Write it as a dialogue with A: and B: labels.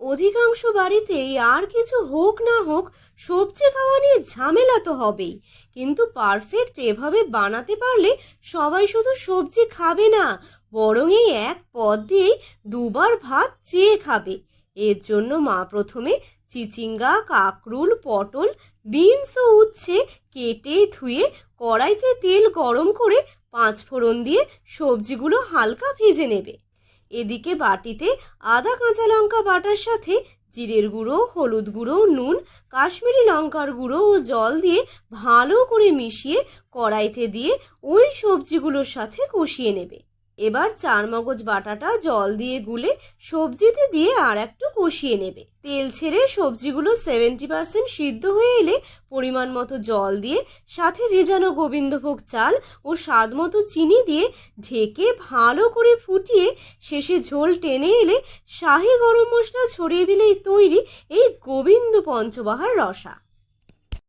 A: অধিকাংশ বাড়িতেই আর কিছু হোক না হোক সবজি খাওয়া নিয়ে ঝামেলা তো হবেই, কিন্তু পারফেক্ট এভাবে বানাতে পারলে সবাই শুধু সবজি খাবে না, বরং এই এক পদ দিয়েই দুবার ভাত চেয়ে খাবে। এর জন্য মা প্রথমে চিচিঙ্গা, কাকরুল, পটল, বিনস ও উচ্ছে কেটে ধুয়ে কড়াইতে তেল গরম করে পাঁচফোড়ন দিয়ে সবজিগুলো হালকা ভেজে নেবে। এদিকে বাটিতে আদা কাঁচা লঙ্কা বাটার সাথে জিরের গুঁড়ো, হলুদ গুঁড়ো, নুন, কাশ্মীরি লঙ্কার গুঁড়ো ও জল দিয়ে ভালো করে মিশিয়ে কড়াইতে দিয়ে ওই সবজিগুলোর সাথে কষিয়ে নেবে। এবার চারমগজ বাটাটা জল দিয়ে গুলে সবজিতে দিয়ে আর একটু কষিয়ে নেবে। তেল ছেড়ে সবজিগুলো 70% সিদ্ধ হয়ে এলে পরিমাণ মতো জল দিয়ে সাথে ভেজানো গোবিন্দভোগ চাল ও স্বাদ মতো চিনি দিয়ে ঢেকে ভালো করে ফুটিয়ে শেষে ঝোল টেনে এলে শাহি গরম মশলা ছড়িয়ে দিলেই তৈরি এই গোবিন্দ পঞ্চবাহার রসা।